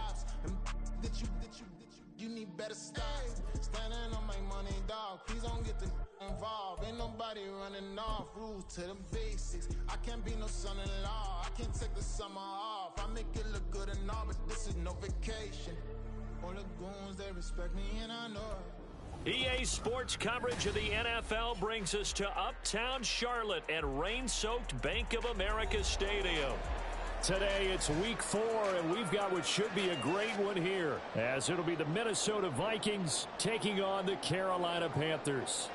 ops. And you need better stops. Standing on my money, dog. Please don't get the involved. Ain't nobody running off. Rules to the basics. I can't be no son-in-law. I can't take the summer off. I make it look good and all, but this is no vacation. All the goons, they respect me and I know it. EA Sports coverage of the NFL brings us to Uptown Charlotte at rain-soaked Bank of America Stadium. Today it's week 4, and we've got what should be a great one here, as it'll be the Minnesota Vikings taking on the Carolina Panthers.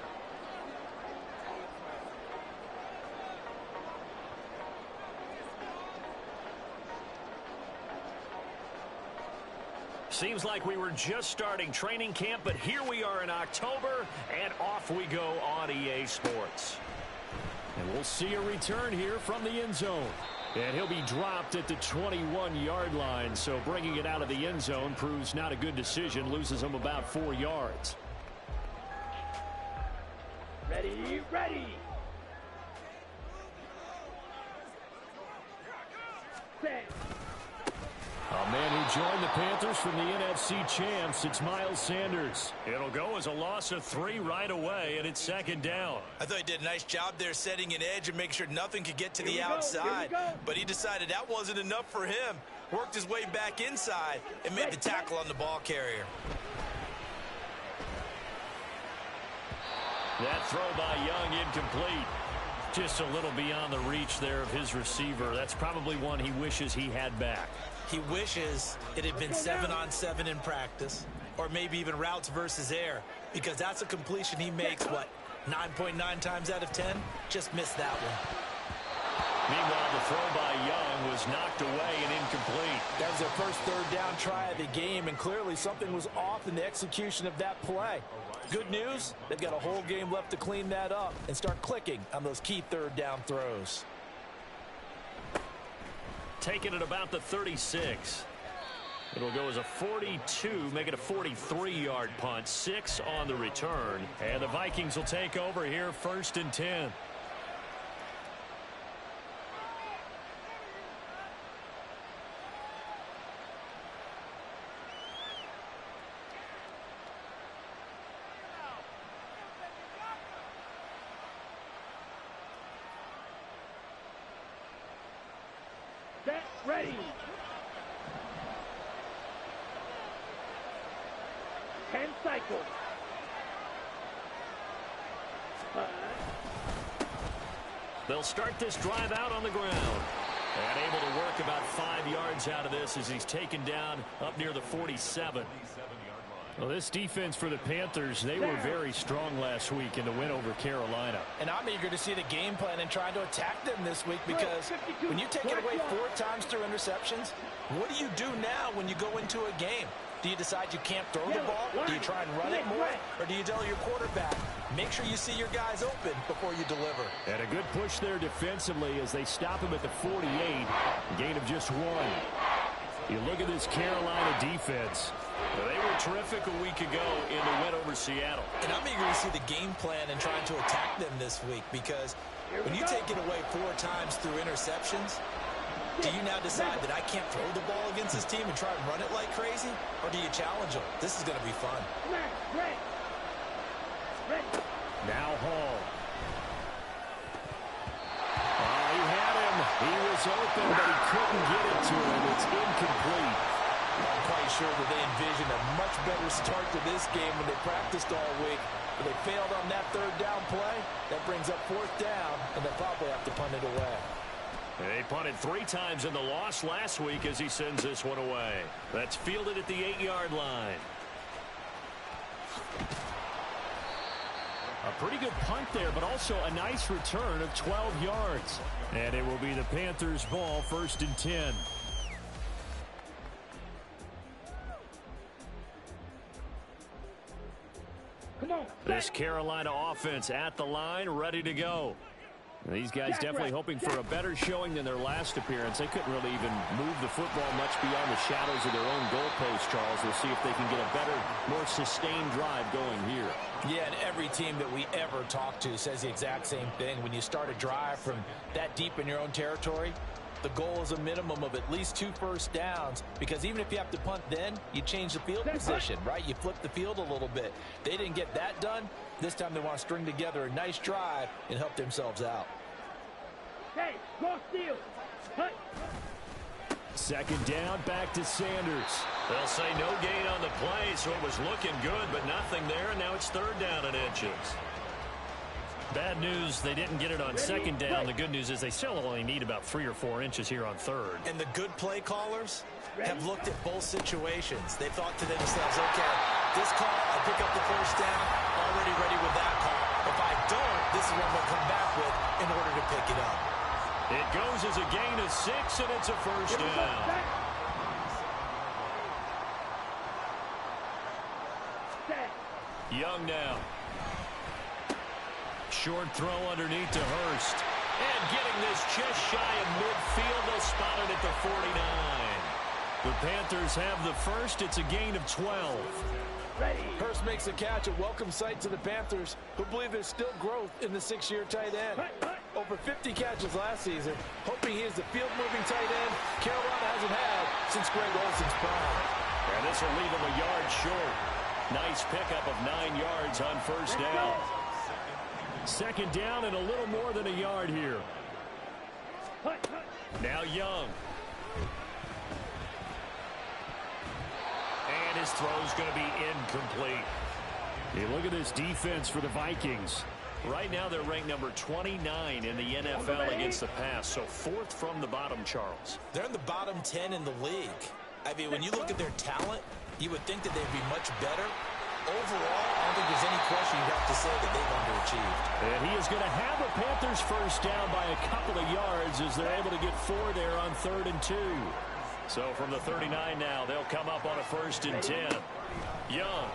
Seems like we were just starting training camp, but here we are in October, and off we go on EA Sports. And we'll see a return here from the end zone. And he'll be dropped at the 21-yard line, so bringing it out of the end zone proves not a good decision, loses him about 4 yards. Ready, ready. Set. A man who joined the Panthers from the NFC champs, it's Miles Sanders. It'll go as a loss of 3 right away, and it's second down. I thought he did a nice job there setting an edge and making sure nothing could get to the outside. But he decided that wasn't enough for him. Worked his way back inside and made the tackle on the ball carrier. That throw by Young incomplete. Just a little beyond the reach there of his receiver. That's probably one he wishes he had back. He wishes it had been 7-on-7 in practice, or maybe even routes versus air, because that's a completion he makes, 9.9 times out of 10? Just missed that one. Meanwhile, the throw by Young was knocked away and incomplete. That was their first third down try of the game, and clearly something was off in the execution of that play. Good news, they've got a whole game left to clean that up and start clicking on those key third down throws. Taken at about the 36. It'll go as a 42, make it a 43-yard punt. 6 on the return. And the Vikings will take over here, 1st and 10. Set, ready. 10 cycles. They'll start this drive out on the ground. And able to work about 5 yards out of this as he's taken down up near the 47. Well, this defense for the Panthers, they were very strong last week in the win over Carolina. And I'm eager to see the game plan and trying to attack them this week, because when you take it away 4 times through interceptions, what do you do now when you go into a game? Do you decide you can't throw the ball? Do you try and run it more? Or do you tell your quarterback, make sure you see your guys open before you deliver? And a good push there defensively as they stop him at the 48. A gain of just 1. You look at this Carolina defense. Well, they were terrific a week ago in the win over Seattle. And I'm eager to see the game plan and trying to attack them this week, because when you take it away 4 times through interceptions, do you now decide that I can't throw the ball against this team and try and run it like crazy? Or do you challenge them? This is going to be fun. Now Hall. He had him. He was open, but he couldn't get it to him. It's incomplete. I'm quite sure that they envisioned a much better start to this game when they practiced all week. But they failed on that third down play. That brings up 4th down, and they'll probably have to punt it away. They punted 3 times in the loss last week as he sends this one away. That's fielded at the 8-yard line. A pretty good punt there, but also a nice return of 12 yards. And it will be the Panthers' ball, 1st and 10. This Carolina offense at the line, ready to go. These guys definitely hoping for a better showing than their last appearance. They couldn't really even move the football much beyond the shadows of their own goalpost, Charles. We'll see if they can get a better, more sustained drive going here. Yeah, and every team that we ever talk to says the exact same thing. When you start a drive from that deep in your own territory, the goal is a minimum of at least 2 first downs, because even if you have to punt then, you change the field position, right? You flip the field a little bit. They didn't get that done. This time they want to string together a nice drive and help themselves out. Hey, go steal. Hut. Second down, back to Sanders. They'll say no gain on the play, so it was looking good, but nothing there, and now it's third down and inches. Bad news, they didn't get it on second down. The good news is they still only need about 3 or 4 inches here on third. And the good play callers have looked at both situations. They thought to themselves, okay, this call, I pick up the first down, already ready with that call. If I don't, this is what we'll come back with in order to pick it up. It goes as a gain of 6, and it's a first down. Young now. Short throw underneath to Hurst. And getting this just shy of midfield, they'll spot it at the 49. The Panthers have the first. It's a gain of 12. Hurst makes a catch, a welcome sight to the Panthers, who believe there's still growth in the 6-year tight end. Over 50 catches last season, hoping he is the field-moving tight end Carolina hasn't had since Greg Olson's prime. And this will leave him a yard short. Nice pickup of 9 yards on first down. Second down and a little more than a yard here. Now Young. And his throw's going to be incomplete. You look at this defense for the Vikings. Right now they're ranked number 29 in the NFL against the pass, so 4th from the bottom, Charles. They're in the bottom 10 in the league. I mean, when you look at their talent, you would think that they'd be much better. Overall, I don't think there's any question you'd have to say that they've underachieved. And he is going to have the Panthers first down by a couple of yards as they're able to get 4 there on 3rd and 2. So from the 39 now, they'll come up on a 1st and 10. Young.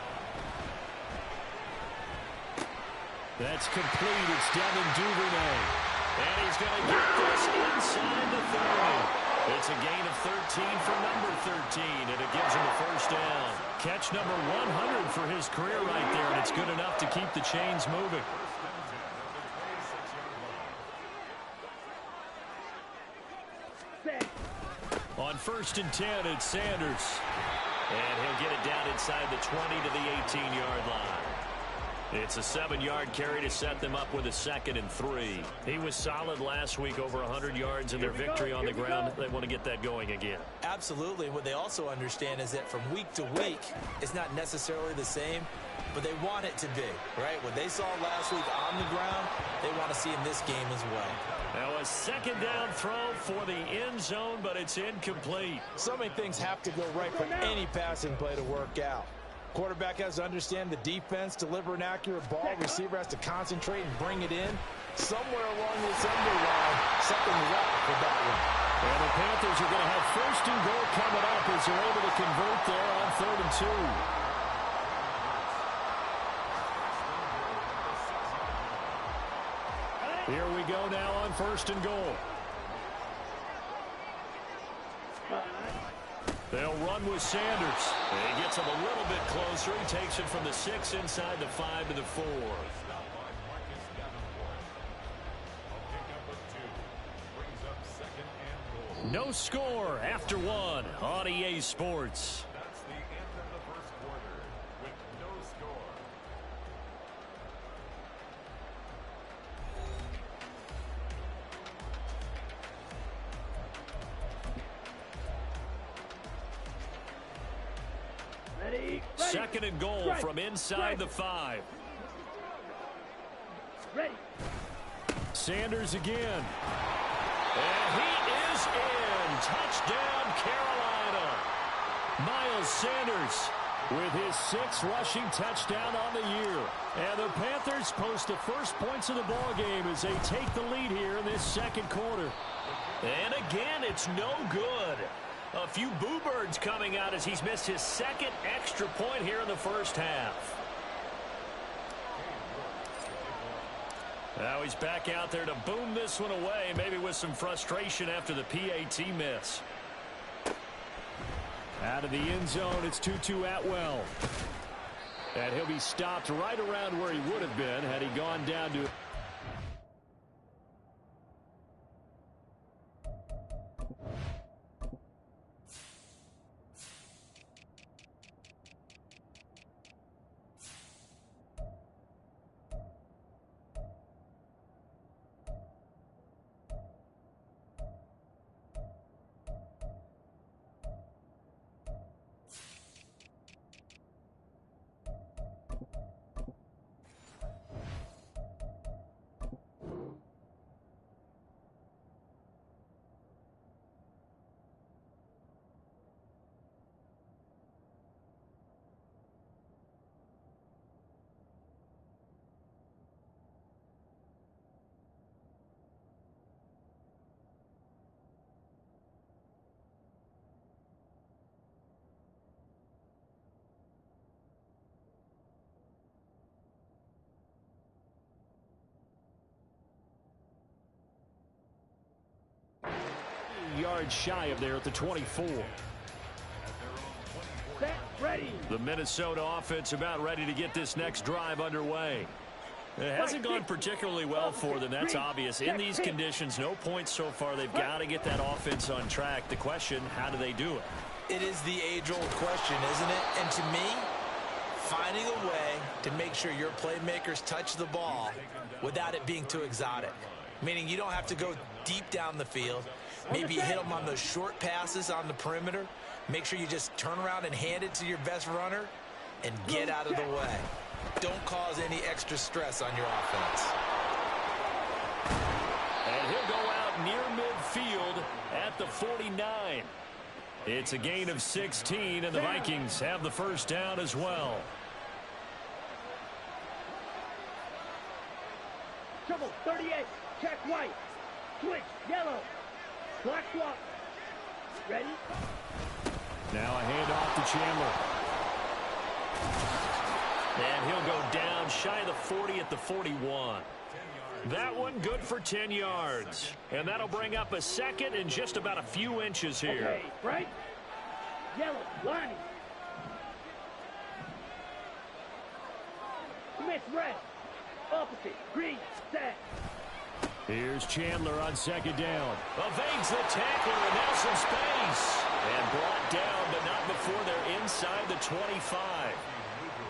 That's complete. It's Devin Duvernay. And he's going to get this inside the 30. It's a gain of 13 for number 13, and it gives him a first down. Catch number 100 for his career right there, and it's good enough to keep the chains moving. On 1st and 10, it's Sanders. And he'll get it down inside the 20 to the 18-yard line. It's a 7-yard carry to set them up with a 2nd and 3. He was solid last week, over 100 yards in their victory on the ground. They want to get that going again. Absolutely. What they also understand is that from week to week, it's not necessarily the same, but they want it to be, right? What they saw last week on the ground, they want to see in this game as well. Now a 2nd down throw for the end zone, but it's incomplete. So many things have to go right for any passing play to work out. Quarterback has to understand the defense, deliver an accurate ball. Receiver has to concentrate and bring it in. Somewhere along the assembly line, something's up for that one. And the Panthers are going to have 1st and goal coming up as they're able to convert there on 3rd and 2. Here we go now on 1st and goal. They'll run with Sanders. And he gets him a little bit closer. He takes it from the 6 inside the 5 to the 4. No score after 1 on EA Sports. That's the end of the first quarter with no score. Ready. 2nd and goal from inside the 5. Ready. Sanders again. And he is in. Touchdown, Carolina. Miles Sanders with his 6th rushing touchdown on the year. And the Panthers post the first points of the ball game as they take the lead here in this 2nd quarter. And again, it's no good. A few boo birds coming out as he's missed his 2nd extra point here in the first half. Now he's back out there to boom this one away, maybe with some frustration after the PAT miss. Out of the end zone, it's Tutu Atwell. And he'll be stopped right around where he would have been had he gone down to yards shy of there at the 24. Set, ready. The Minnesota offense about ready to get this next drive underway. It hasn't gone particularly well for them. That's obvious. In these conditions, no points so far. They've got to get that offense on track. The question, how do they do it? It is the age-old question, isn't it? And to me, finding a way to make sure your playmakers touch the ball without it being too exotic. Meaning you don't have to go deep down the field. Maybe you hit them on those short passes on the perimeter. Make sure you just turn around and hand it to your best runner and get out of the way. Don't cause any extra stress on your offense. And he'll go out near midfield at the 49. It's a gain of 16, and the Vikings have the first down as well. Trouble, 38. Check white. Switch, yellow. Black swap. Ready? Now a handoff to Chandler. And he'll go down shy of the 40 at the 41. That one good for 10 yards. And that'll bring up a second and just about a few inches here. Okay, right? Yellow, lining. Smith, red. Opposite, green, set. Here's Chandler on second down. Evades the tackler and now some space. And brought down, but not before they're inside the 25.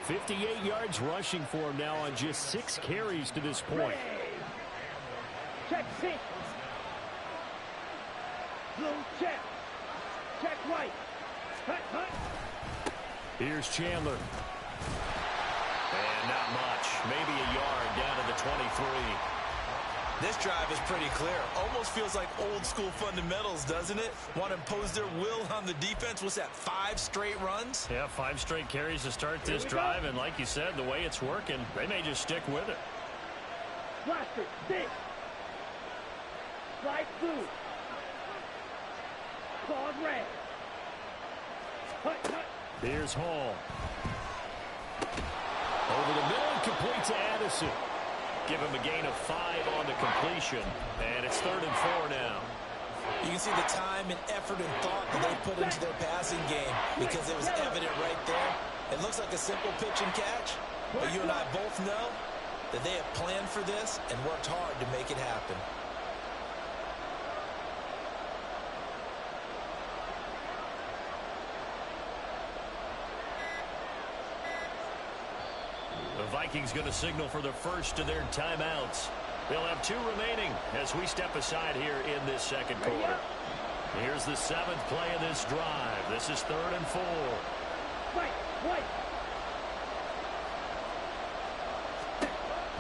58 yards rushing for him now on just 6 carries to this point. Check pink. Blue check. Check white. Hut, hut. Here's Chandler. And not much. Maybe a yard down to the 23. This drive is pretty clear. Almost feels like old school fundamentals, doesn't it? Want to impose their will on the defense. What's that, 5 straight runs? Yeah, 5 straight carries to start this drive. And like you said, the way it's working, they may just stick with it. Blaster, stick. Slide blue. Claws red. Hut, hut. Here's Hall. Over the middle and complete to Addison. Give him a gain of 5 on the completion. And it's 3rd and 4 now. You can see the time and effort and thought that they put into their passing game because it was evident right there. It looks like a simple pitch and catch, but you and I both know that they have planned for this and worked hard to make it happen. The Vikings going to signal for the first of their timeouts. They'll have 2 remaining as we step aside here in this second quarter. Here's the 7th play of this drive. This is 3rd and 4. White, white.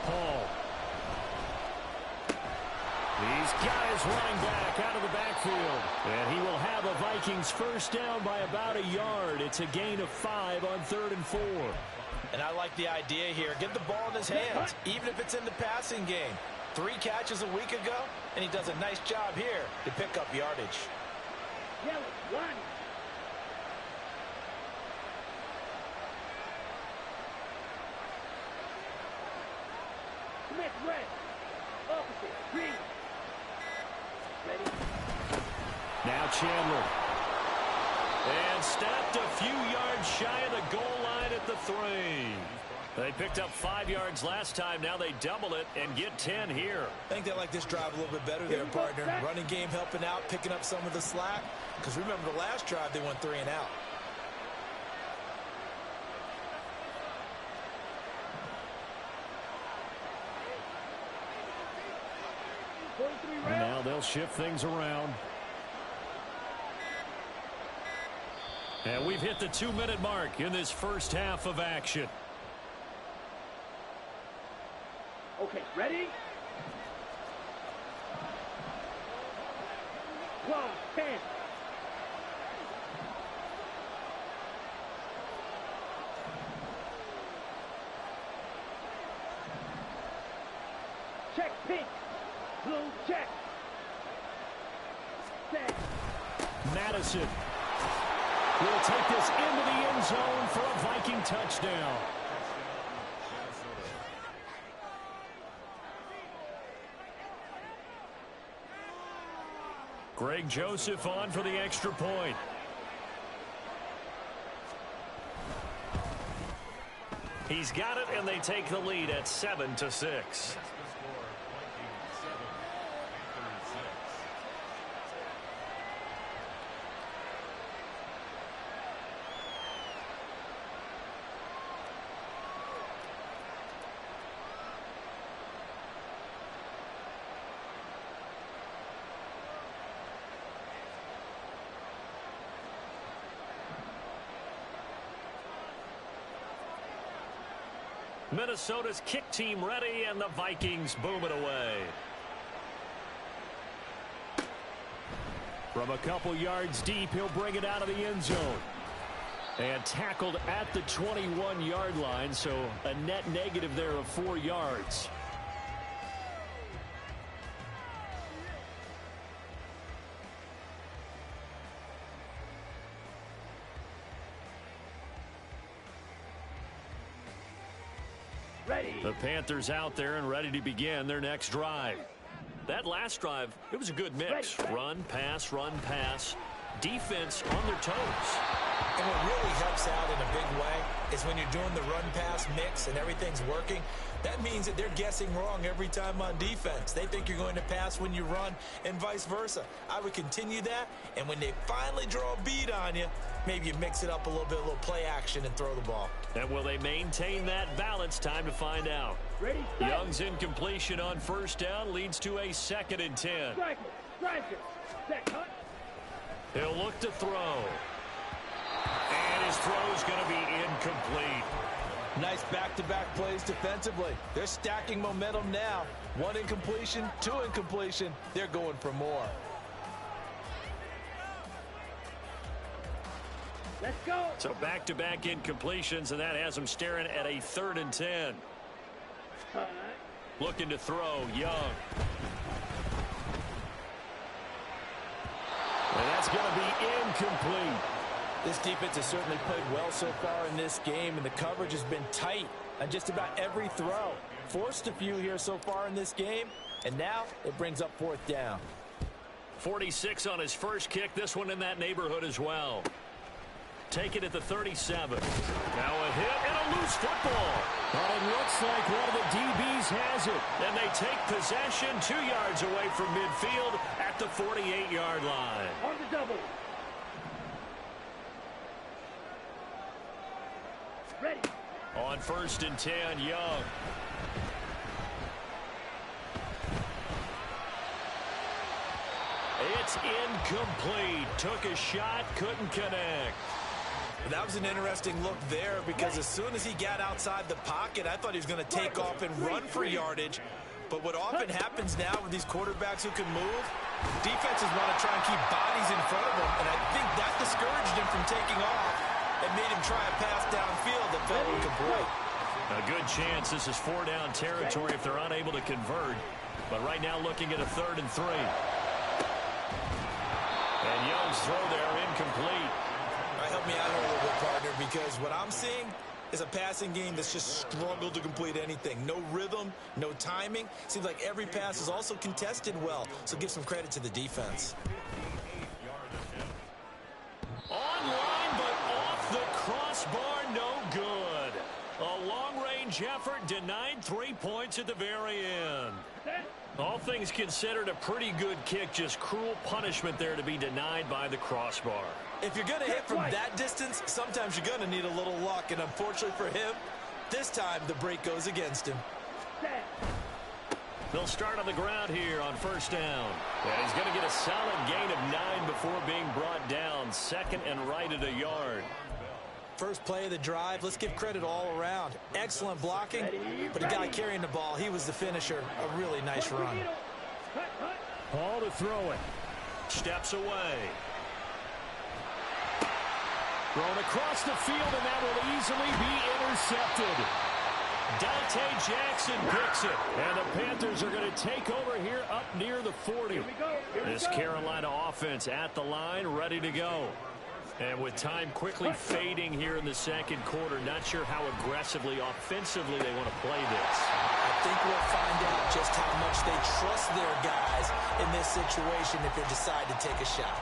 Paul. He's got his running back out of the backfield. And he will have a Vikings first down by about a yard. It's a gain of 5 on 3rd and 4. And I like the idea here. Get the ball in his hands, even if it's in the passing game. 3 catches a week ago, and he does a nice job here to pick up yardage. Yellow, line. Smith, red. Opposite, green. Ready? Now Chandler. And stopped a few yards shy of the goal line at the 3. They picked up 5 yards last time. Now they double it and get 10 here. I think they like this drive a little bit better there, partner. Running game helping out, picking up some of the slack. Because remember the last drive, they went 3 and out. And now they'll shift things around. And we've hit the 2-minute mark in this first half of action. Okay, ready? 12, 10. Check pink. Blue check. Set. Madison will take this into the end zone for a Viking touchdown. Greg Joseph on for the extra point. He's got it, and they take the lead at 7-6. Minnesota's kick team ready, and the Vikings boom it away. From a couple yards deep, he'll bring it out of the end zone. And tackled at the 21-yard line, so a net negative there of 4 yards. The Panthers out there and ready to begin their next drive. That last drive, it was a good mix. Run, pass, defense on their toes. And what really helps out in a big way is when you're doing the run-pass mix and everything's working, that means that they're guessing wrong every time on defense. They think you're going to pass when you run and vice versa. I would continue that, and when they finally draw a bead on you, maybe you mix it up a little play action and throw the ball. And will they maintain that balance? Time to find out. Ready, Young's incompletion on first down leads to a 2nd and 10. Striker, set, cut. He'll look to throw. And his throw's going to be incomplete. Nice back-to-back plays defensively. They're stacking momentum now. 1 incompletion, 2 incompletion. They're going for more. Let's go. So back-to-back incompletions, and that has them staring at a 3rd and 10. Looking to throw, Young. And that's going to be incomplete. This defense has certainly played well so far in this game, and the coverage has been tight on just about every throw. Forced a few here so far in this game, and now it brings up 4th down. 46 on his first kick. This one in that neighborhood as well. Take it at the 37. Now a hit and a loose football. But it looks like one of the DBs has it. And they take possession 2 yards away from midfield at the 48-yard line. On the double. Ready. On 1st and 10, Young. It's incomplete. Took a shot, couldn't connect. That was an interesting look there because as soon as he got outside the pocket, I thought he was going to take off and run for yardage. But what often happens now with these quarterbacks who can move, defenses want to try and keep bodies in front of them, and I think that discouraged him from taking off and made him try a pass downfield that fell incomplete. A good chance this is 4-down territory if they're unable to convert. But right now looking at a 3rd and 3. And Young's throw there incomplete. All right, help me out here a little bit, partner, because what I'm seeing is a passing game that's just struggled to complete anything. No rhythm, no timing. Seems like every pass is also contested well, so give some credit to the defense. Online, but off the crossbar, no good. A long-range effort denied 3 points at the very end. All things considered, a pretty good kick, just cruel punishment there to be denied by the crossbar. If you're going to hit from that distance, sometimes you're going to need a little luck, and unfortunately for him, this time the break goes against him. They'll start on the ground here on 1st down. And he's going to get a solid gain of 9 before being brought down. 2nd and right at a yard. First play of the drive, let's give credit all around. Excellent blocking, but the guy carrying the ball, he was the finisher. A really nice run. Ball to throw it. Steps away. Thrown across the field, and that will easily be intercepted. Dante Jackson picks it, and the Panthers are going to take over here up near the 40. This Carolina offense at the line, ready to go. And with time quickly fading here in the 2nd quarter, not sure how aggressively, offensively they want to play this. I think we'll find out just how much they trust their guys in this situation if they decide to take a shot.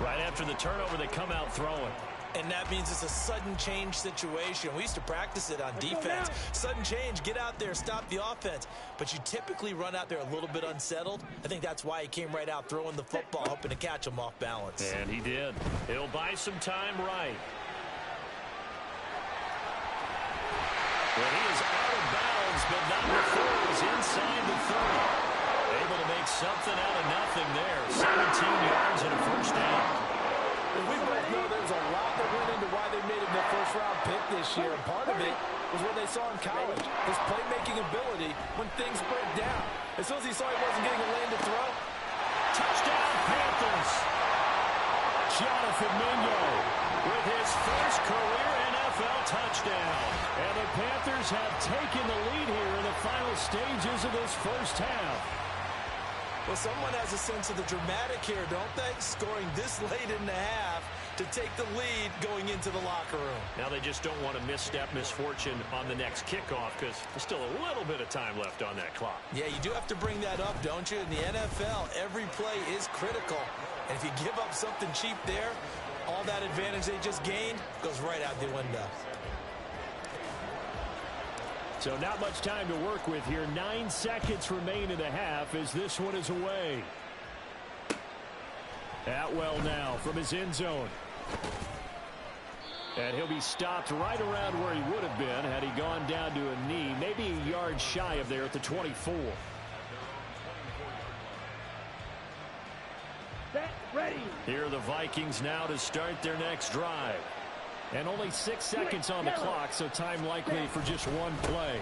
Right after the turnover, they come out throwing. And that means it's a sudden change situation. We used to practice it on defense. Sudden change, get out there, stop the offense. But you typically run out there a little bit unsettled. I think that's why he came right out throwing the football, hoping to catch him off balance. And he did. He'll buy some time right. Well, he is out of bounds, but not before he's inside the 30. Able to make something out of nothing there. 17 yards and a first down. We both know there's a lot that went into why they made him their first-round pick this year. And part of it was what they saw in college, his playmaking ability when things break down. As soon as he saw he wasn't getting a lane to throw. Touchdown, Panthers. Jonathan Mingo with his first career NFL touchdown. And the Panthers have taken the lead here in the final stages of this first half. Well, someone has a sense of the dramatic here, don't they? Scoring this late in the half to take the lead going into the locker room. Now they just don't want to misstep misfortune on the next kickoff because there's still a little bit of time left on that clock. Yeah, you do have to bring that up, don't you? In the NFL, every play is critical. And if you give up something cheap there, all that advantage they just gained goes right out the window. So not much time to work with here. 9 seconds remain in the half as this one is away. Atwell now from his end zone. And he'll be stopped right around where he would have been had he gone down to a knee. Maybe a yard shy of there at the 24. Set, ready. Here are the Vikings now to start their next drive. And only 6 seconds on the clock, so time likely for just one play.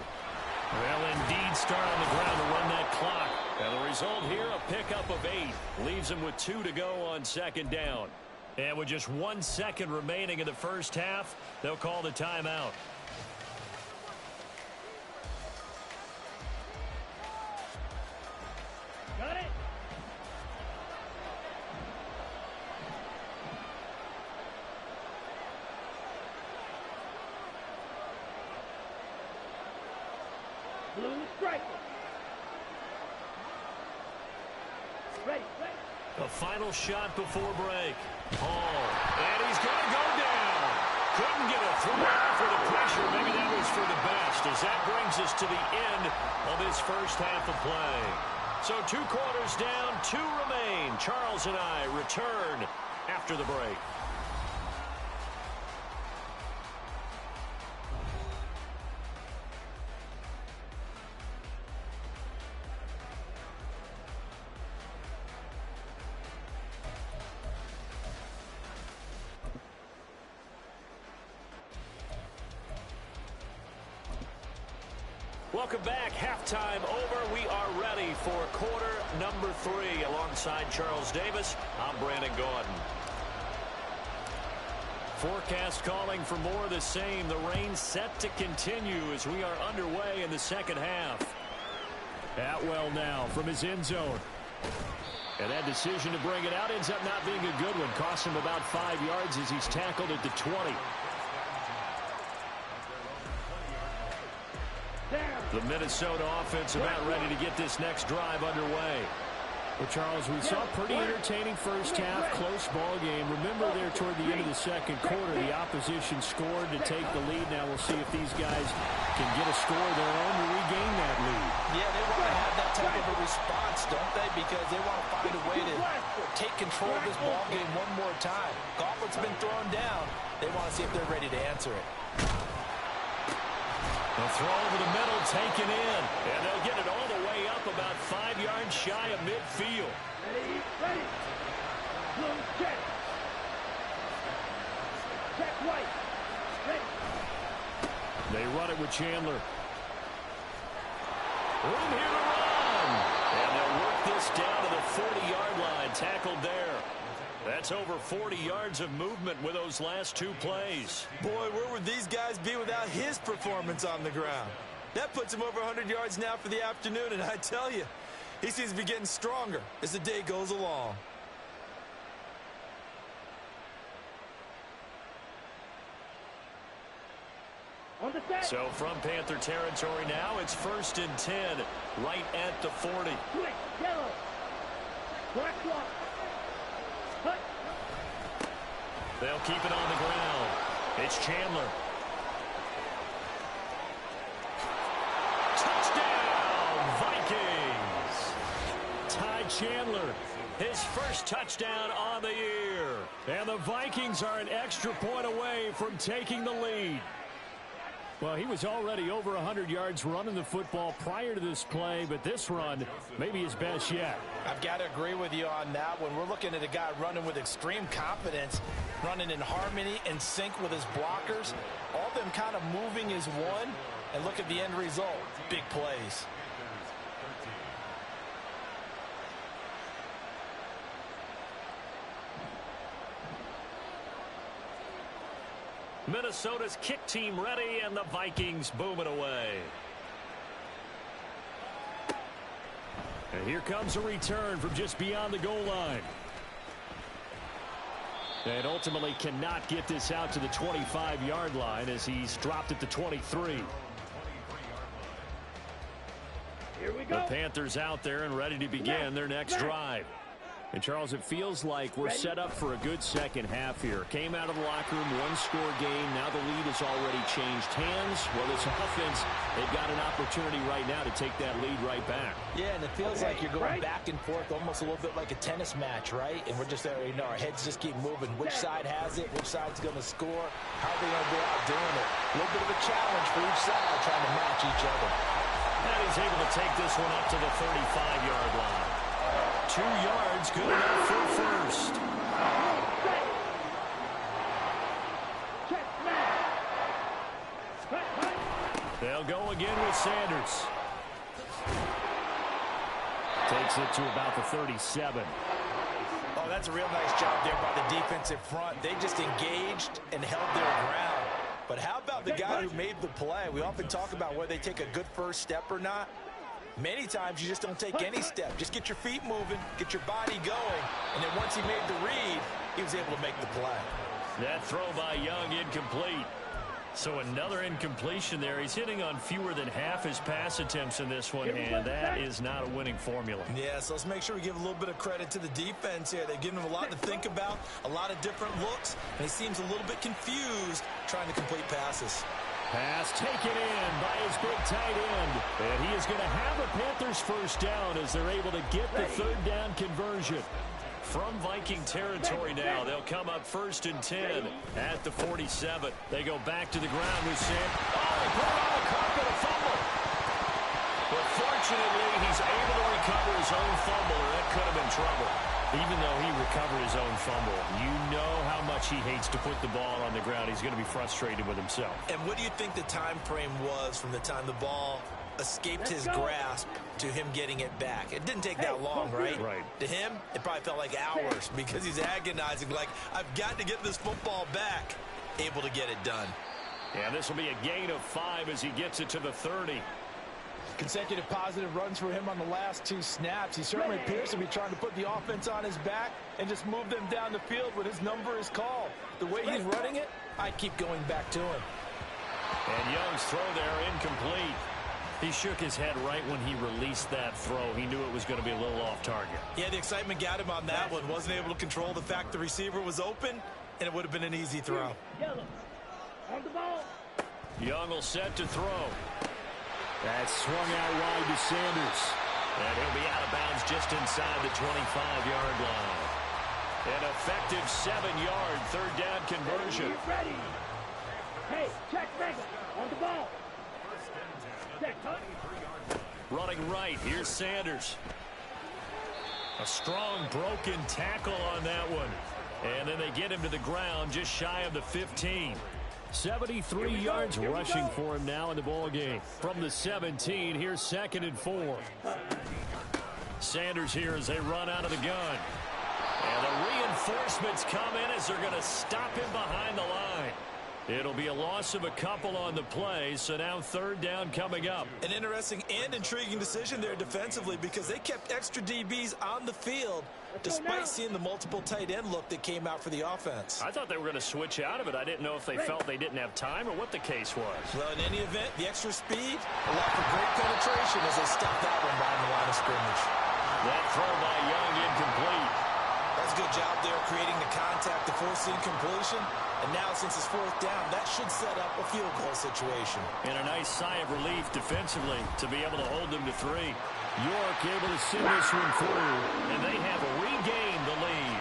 Well, indeed, start on the ground to run that clock. And the result here, a pickup of 8. Leaves them with 2 to go on second down. And with just 1 second remaining in the first half, they'll call the timeout. Got it. Blue striker. Ready. A final shot before break. Hall. And he's going to go down. Couldn't get a throw off with the pressure. Maybe that was for the best, as that brings us to the end of this first half of play. So 2 quarters down, 2 remain. Charles and I return after the break. Welcome back. Halftime over. We are ready for quarter number 3. Alongside Charles Davis, I'm Brandon Gaudin. Forecast calling for more of the same. The rain set to continue as we are underway in the second half. Atwell now from his end zone. And that decision to bring it out ends up not being a good one. Costs him about 5 yards as he's tackled at the 20. The Minnesota offense about ready to get this next drive underway. Well, Charles, we saw a pretty entertaining first half, close ball game. Remember there toward the end of the second quarter, the opposition scored to take the lead. Now we'll see if these guys can get a score of their own to regain that lead. Yeah, they want to have that type of a response, don't they? Because they want to find a way to take control of this ball game one more time. Gauntlet's been thrown down. They want to see if they're ready to answer it. The throw over the middle taken in. And they'll get it all the way up about 5 yards shy of midfield. Ready. Blue check. Check white. Ready. They run it with Chandler. Room here to run. And they'll work this down to the 40-yard line. Tackled there. That's over 40 yards of movement with those last 2 plays. Boy, where would these guys be without his performance on the ground? That puts him over 100 yards now for the afternoon, and I tell you, he seems to be getting stronger as the day goes along. So from Panther territory now, it's 1st and 10, right at the 40. They'll keep it on the ground. It's Chandler. Touchdown, Vikings! Ty Chandler, his first touchdown on the year. And the Vikings are an extra point away from taking the lead. Well, he was already over 100 yards running the football prior to this play, but this run may be his best yet. I've got to agree with you on that one. We're looking at a guy running with extreme confidence, running in harmony and sync with his blockers. All of them kind of moving as one, and look at the end result. Big plays. Minnesota's kick team ready, and the Vikings boom it away. And here comes a return from just beyond the goal line. And ultimately cannot get this out to the 25-yard line as he's dropped at the 23. Here we go. The Panthers out there and ready to begin their next drive. And, Charles, it feels like we're set up for a good second half here. Came out of the locker room, one-score game. Now the lead has already changed hands. Well, this offense, they've got an opportunity right now to take that lead right back. Yeah, and it feels like you're going back and forth almost a little bit like a tennis match, right? And we're just there, you know, our heads just keep moving. Which side has it? Which side's going to score? How are they going to go out doing it? A little bit of a challenge for each side trying to match each other. And he's able to take this one up to the 35-yard line. 2 yards, good enough for first. They'll go again with Sanders. Takes it to about the 37. Oh, that's a real nice job there by the defensive front. They just engaged and held their ground. But how about the guy who made the play? We often talk about whether they take a good first step or not. Many times you just don't take any step. Just get your feet moving, get your body going, and then once he made the read, he was able to make the play. That throw by Young incomplete. So another incompletion there. He's hitting on fewer than half his pass attempts in this one, and that is not a winning formula. Yeah, so let's make sure we give a little bit of credit to the defense here. They've given him a lot to think about, a lot of different looks, and he seems a little bit confused trying to complete passes. Pass taken in by his big tight end. And he is going to have a Panthers first down as they're able to get the third down conversion. From Viking territory now, they'll come up 1st and 10 at the 47. They go back to the ground with Sam. Oh, they put it on the carpet, a fumble. But fortunately, he's able to recover his own fumble, or that could have been trouble. Even though he recovered his own fumble, you know how much he hates to put the ball on the ground. He's going to be frustrated with himself. And what do you think the time frame was from the time the ball escaped his grasp to him getting it back? It didn't take that long, right? Right. To him, it probably felt like hours because he's agonizing, like, I've got to get this football back. Able to get it done. Yeah, this will be a gain of 5 as he gets it to the 30. Consecutive positive runs for him on the last 2 snaps. He certainly appears to be trying to put the offense on his back and just move them down the field when his number is called. The way he's running it, I keep going back to him. And Young's throw there incomplete. He shook his head right when he released that throw. He knew it was going to be a little off target. Yeah, the excitement got him on that one. Wasn't able to control the fact the receiver was open, and it would have been an easy throw. Yellow. On the ball. Young will set to throw. That's swung out wide to Sanders. And he'll be out of bounds just inside the 25-yard line. An effective 7-yard third down conversion. Ready. Hey, check Vega. On the ball. Check, huh? Running right, here's Sanders. A strong broken tackle on that one. And then they get him to the ground just shy of the 15. 73 yards rushing for him now in the ball game. From the 17, here's 2nd and 4. Sanders here as they run out of the gun. And the reinforcements come in as they're going to stop him behind the line. It'll be a loss of a couple on the play, so now third down coming up. An interesting and intriguing decision there defensively because they kept extra DBs on the field despite seeing the multiple tight end look that came out for the offense. I thought they were going to switch out of it. I didn't know if they felt they didn't have time or what the case was. Well, in any event, the extra speed allowed for great penetration as they stopped that one behind the line of scrimmage. That throw by Young incomplete. That's a good job there creating the contact to force the incompletion. And now, since it's fourth down, that should set up a field goal situation. And a nice sigh of relief defensively to be able to hold them to 3. York able to send this one through, and they have regained the lead.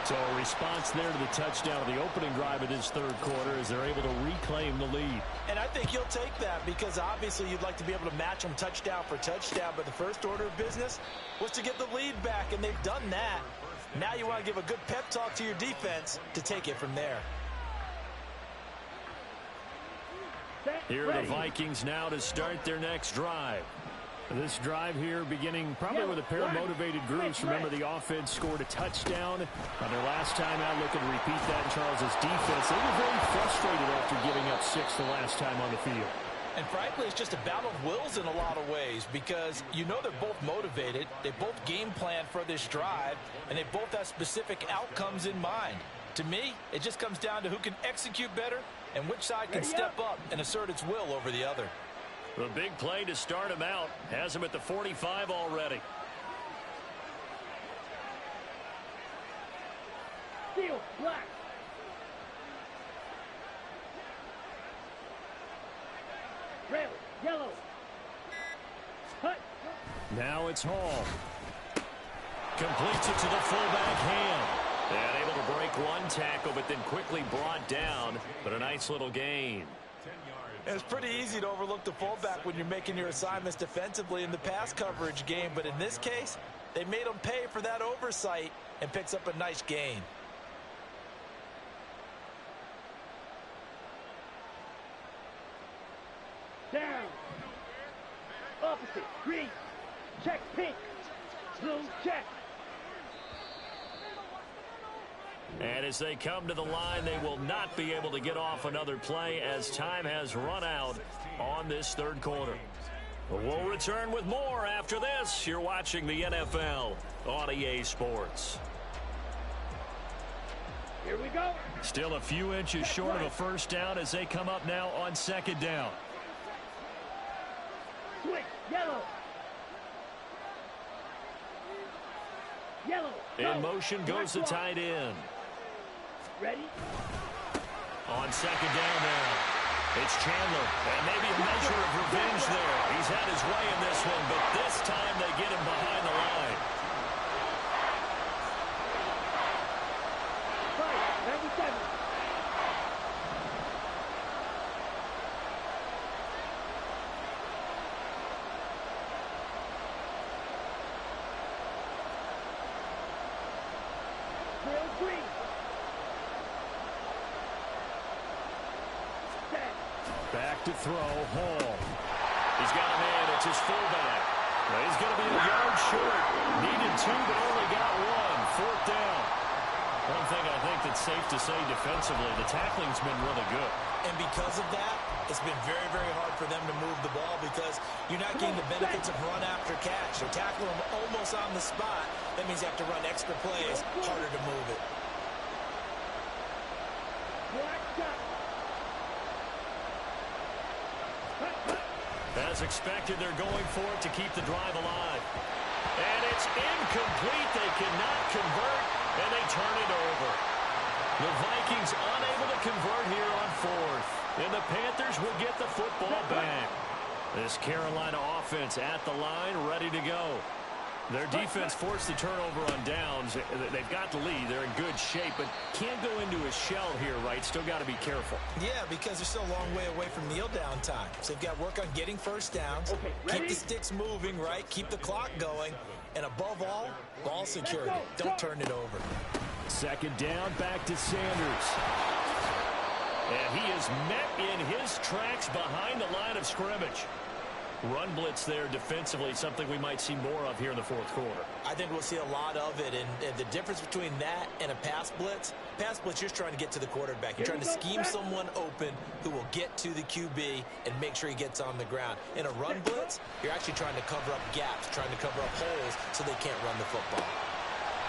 So a response there to the touchdown of the opening drive of this third quarter as they're able to reclaim the lead. And I think you'll take that because obviously you'd like to be able to match them touchdown for touchdown, but the first order of business was to get the lead back, and they've done that. Now you want to give a good pep talk to your defense to take it from there. Here are the Vikings now to start their next drive. This drive here beginning probably with a pair of motivated groups. Remember, the offense scored a touchdown on their last time out. Looking to repeat that in Charles's defense. They were very frustrated after giving up 6 the last time on the field. And frankly, it's just a battle of wills in a lot of ways because you know they're both motivated. They both game plan for this drive, and they both have specific outcomes in mind. To me, it just comes down to who can execute better and which side can step up and assert its will over the other. The big play to start him out has him at the 45 already. Steel, black. Red, yellow. Hut. Now it's Hall. Completes it to the fullback hand. And able to break one tackle, but then quickly brought down. But a nice little gain. It's pretty easy to overlook the fullback when you're making your assignments defensively in the pass coverage game, but in this case, they made him pay for that oversight and picks up a nice gain. Down. Opposite. Green. Check pink. Blue check. And as they come to the line, they will not be able to get off another play as time has run out on this third quarter. We'll return with more after this. You're watching the NFL on EA Sports. Here we go. Still a few inches short of a first down as they come up now on second down. Switch. Yellow. Yellow. In motion goes the tight end. Ready? On second down now, it's Chandler, and maybe a measure of revenge there. He's had his way in this one, but this time they get him behind the line. 97. Drill green. Back to throw, Hall. He's got a man, it's his fullback. Well, he's going to be a yard short. Needed 2, but only got 1. Fourth down. One thing I think that's safe to say defensively, the tackling's been really good. And because of that, it's been very, very hard for them to move the ball because you're not getting the benefits of run after catch. They're tackling them almost on the spot. That means you have to run extra plays, harder to move it. As expected, they're going for it to keep the drive alive. And it's incomplete. They cannot convert, and they turn it over. The Vikings unable to convert here on fourth. And the Panthers will get the football back. This Carolina offense at the line, ready to go. Their defense forced the turnover on downs. They've got the lead. They're in good shape, but can't go into a shell here, right? Still got to be careful. Yeah, because they're still a long way away from kneel down time. So they've got to work on getting first downs, keep the sticks moving, right? Keep the clock going, and above all, ball security. Don't turn it over. Second down, back to Sanders. And he is met in his tracks behind the line of scrimmage. Run blitz there defensively, something we might see more of here in the fourth quarter. I think we'll see a lot of it, and the difference between that and a pass blitz, you're just trying to get to the quarterback. You're trying to scheme someone open who will get to the QB and make sure he gets on the ground. In a run blitz, you're actually trying to cover up gaps, trying to cover up holes so they can't run the football.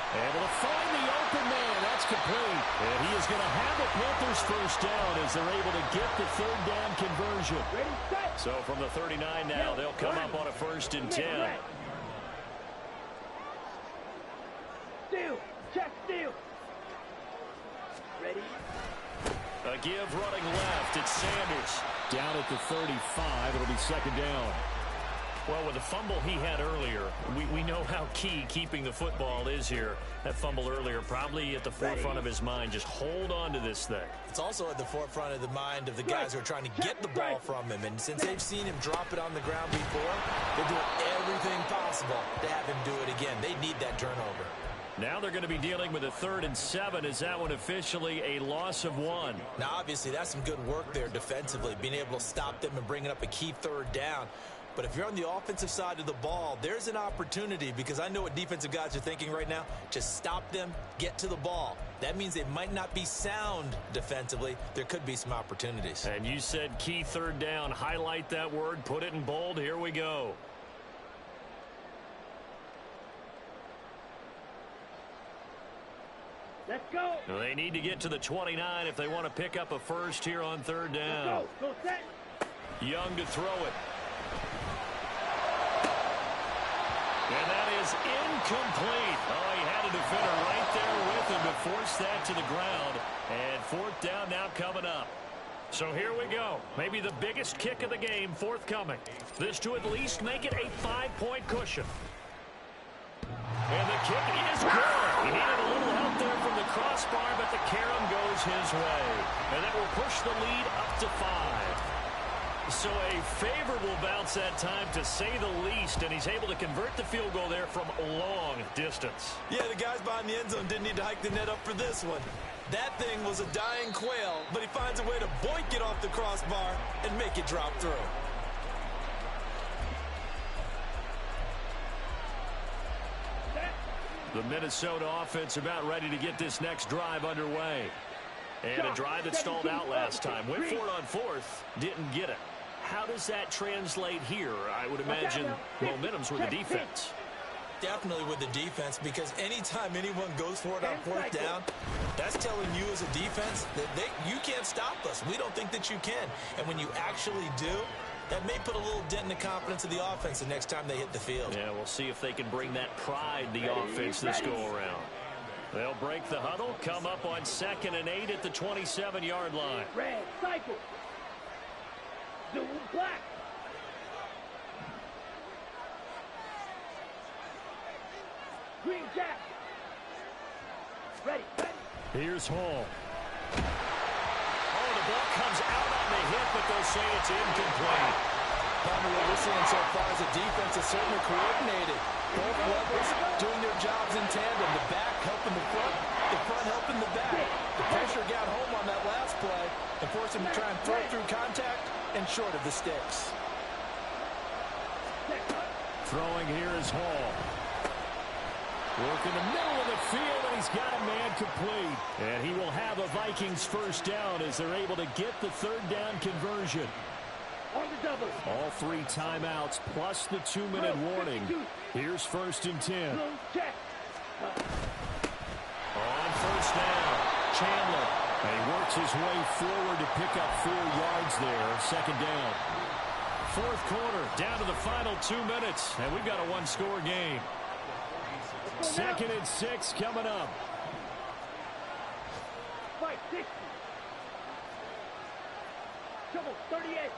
Able to find the open man. That's complete. And he is going to have the Panthers first down as they're able to get the third down conversion. Ready, set. So from the 39 now, they'll come up on a 1st and 10. Steal. Check steal. Ready. A give running left. It's Sanders. Down at the 35. It'll be 2nd down. Well, with the fumble he had earlier, we know how key keeping the football is here. That fumble earlier probably at the forefront of his mind. Just hold on to this thing. It's also at the forefront of the mind of the guys who are trying to get the ball from him. And since they've seen him drop it on the ground before, they're doing everything possible to have him do it again. They need that turnover. Now they're going to be dealing with a 3rd and 7. Is that one officially a loss of 1? Now, obviously, that's some good work there defensively, being able to stop them and bringing up a key 3rd down. But if you're on the offensive side of the ball, there's an opportunity, because I know what defensive guys are thinking right now. Just stop them, get to the ball. That means they might not be sound defensively. There could be some opportunities. And you said key 3rd down. Highlight that word. Put it in bold. Here we go. Let's go. They need to get to the 29 if they want to pick up a first here on 3rd down. Let's go. Go set. Young to throw it. And that is incomplete. Oh, he had a defender right there with him to force that to the ground. And 4th down now coming up. So here we go. Maybe the biggest kick of the game forthcoming. This to at least make it a 5-point cushion. And the kick is good. He needed a little help there from the crossbar, but the carom goes his way. And that will push the lead up to 5. So a favorable bounce that time, to say the least, and he's able to convert the field goal there from a long distance. Yeah, the guys behind the end zone didn't need to hike the net up for this one. That thing was a dying quail, but he finds a way to boink it off the crossbar and make it drop through. The Minnesota offense about ready to get this next drive underway. And a drive that stalled out last time. Went for it on 4th, didn't get it. How does that translate here? I would imagine momentum's with the defense. Definitely with the defense, because anytime anyone goes for it on 4th down, that's telling you as a defense that you can't stop us. We don't think that you can. And when you actually do, that may put a little dent in the confidence of the offense the next time they hit the field. Yeah, we'll see if they can bring that pride, the offense, this go-around. They'll break the huddle, come up on 2nd and 8 at the 27-yard line. Red, cycle. Zoom, black. Green jack. Ready, ready. Here's Hall. Oh, the ball comes out on the hit, but they'll say it's incomplete. What we're seeing so far as a defense is certainly coordinated. Both levels doing their jobs in tandem. The back helping the front helping the back. The pressure got home on that last play and forced him to try and throw through contact and short of the sticks. Throwing here is Hall. Work in the middle of the field, and he's got a man complete. And he will have a Vikings first down as they're able to get the 3rd down conversion. On the double. All 3 timeouts plus the 2-minute warning. Here's 1st and 10. Check. On 1st down, Chandler. And he works his way forward to pick up 4 yards there. 2nd down. 4th quarter, down to the final 2 minutes. And we've got a 1-score game. 2nd and 6 coming up. 560. Trouble 38.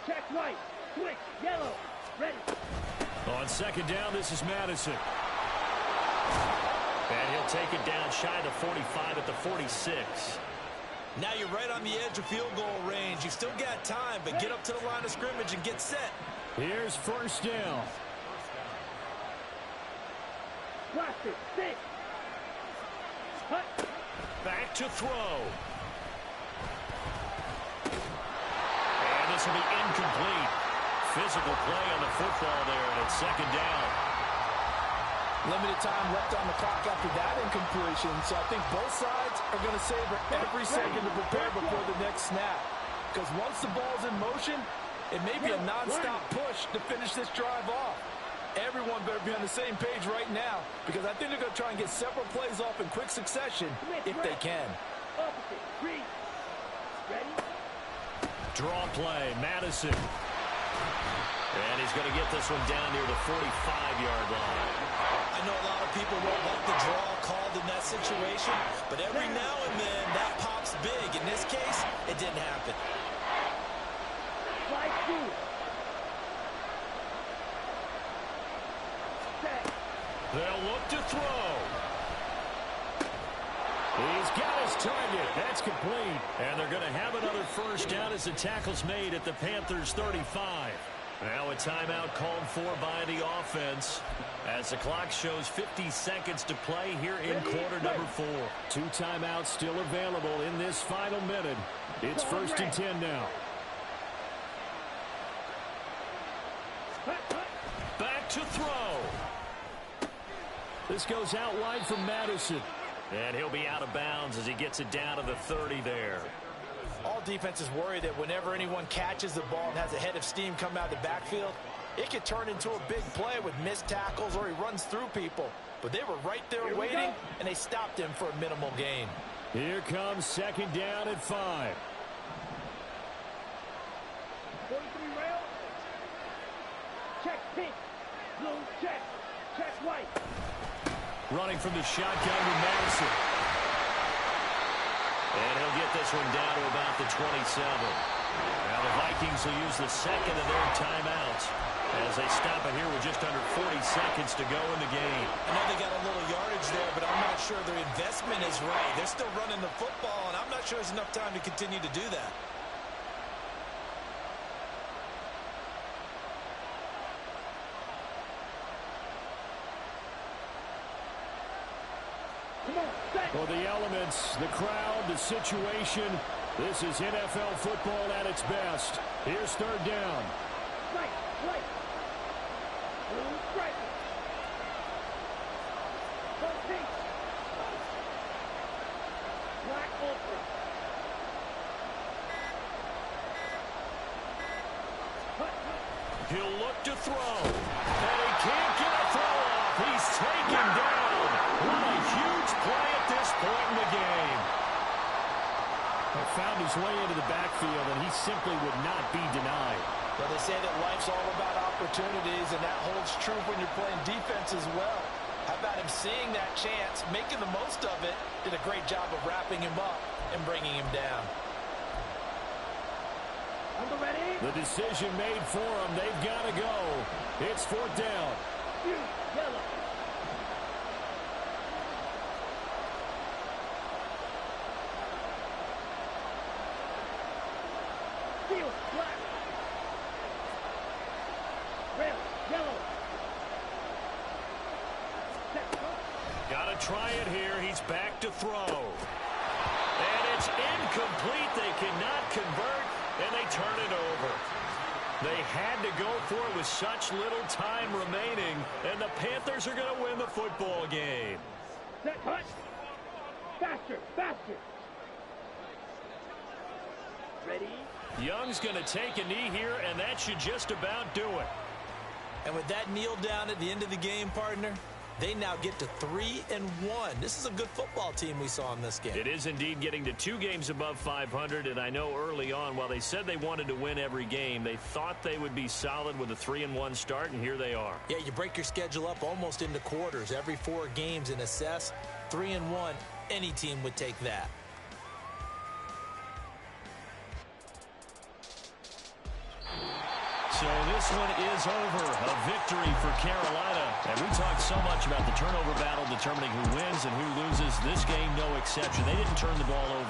Check right. Switch. Yellow. Ready. On 2nd down, this is Madison. And he'll take it down shy of the 45 at the 46. Now you're right on the edge of field goal range. You've still got time, but get up to the line of scrimmage and get set. Here's 1st down. Plastic. 6. Hut. Back to throw. And this will be incomplete. Physical play on the football there, and it's 2nd down. Limited time left on the clock after that incompletion, so I think both sides are going to savor every second to prepare before the next snap. Because once the ball's in motion, it may be a nonstop push to finish this drive off. Everyone better be on the same page right now because I think they're going to try and get several plays off in quick succession if they can. Opposite. Read. Ready? Draw play, Madison. And he's going to get this one down near the 45-yard line. I know a lot of people won't like the draw called in that situation, but every now and then that pops big. In this case, it didn't happen. Slide through. Set. They'll look to throw. He's got his target. That's complete. And they're going to have another first down as the tackle's made at the Panthers' 35. Now a timeout called for by the offense as the clock shows 50 seconds to play here in quarter number 4. 2 timeouts still available in this final minute. It's 1st and 10 now. Back to throw. This goes out wide from Madison. And he'll be out of bounds as he gets it down to the 30 there. All defenses worry that whenever anyone catches the ball and has a head of steam come out of the backfield, it could turn into a big play with missed tackles or he runs through people. But they were right there waiting, and they stopped him for a minimal gain. Here comes 2nd down at 5. 43 rail. Check pink. Blue check. Check white. Running from the shotgun with Madison. And he'll get this one down to about the 27. Now the Vikings will use the second of their timeouts as they stop it here with just under 40 seconds to go in the game. I know they got a little yardage there, but I'm not sure their investment is right. They're still running the football, and I'm not sure there's enough time to continue to do that. For the elements, the crowd, the situation, this is NFL football at its best. Here's 3rd down. Right, right. Blue stripe. Blue pink. Black ultra. He'll look to throw. And he can't get a throw off. He's taken down. What a huge play at this point in the game. He found his way into the backfield, and he simply would not be denied. Well, they say that life's all about opportunities, and that holds true when you're playing defense as well. How about him seeing that chance, making the most of it, did a great job of wrapping him up and bringing him down. Number ready? The decision made for them. They've got to go. It's 4th down. Yellow. Field, black. Red, yellow. Got to try it here. He's back to throw. And it's incomplete. They cannot convert, and they turn it over. They had to go for it with such little time remaining, and the Panthers are going to win the football game. Set, cut. Faster, faster. Ready? Young's going to take a knee here, and that should just about do it. And with that kneel down at the end of the game, partner, they now get to 3-1. This is a good football team we saw in this game. It is indeed getting to 2 games above 500, and I know early on, while they said they wanted to win every game, they thought they would be solid with a 3-1 start, and here they are. Yeah, you break your schedule up almost into quarters, every 4 games, and assess 3-1. Any team would take that. So this one is over. A victory for Carolina. And we talked so much about the turnover battle determining who wins and who loses. This game, no exception. They didn't turn the ball over.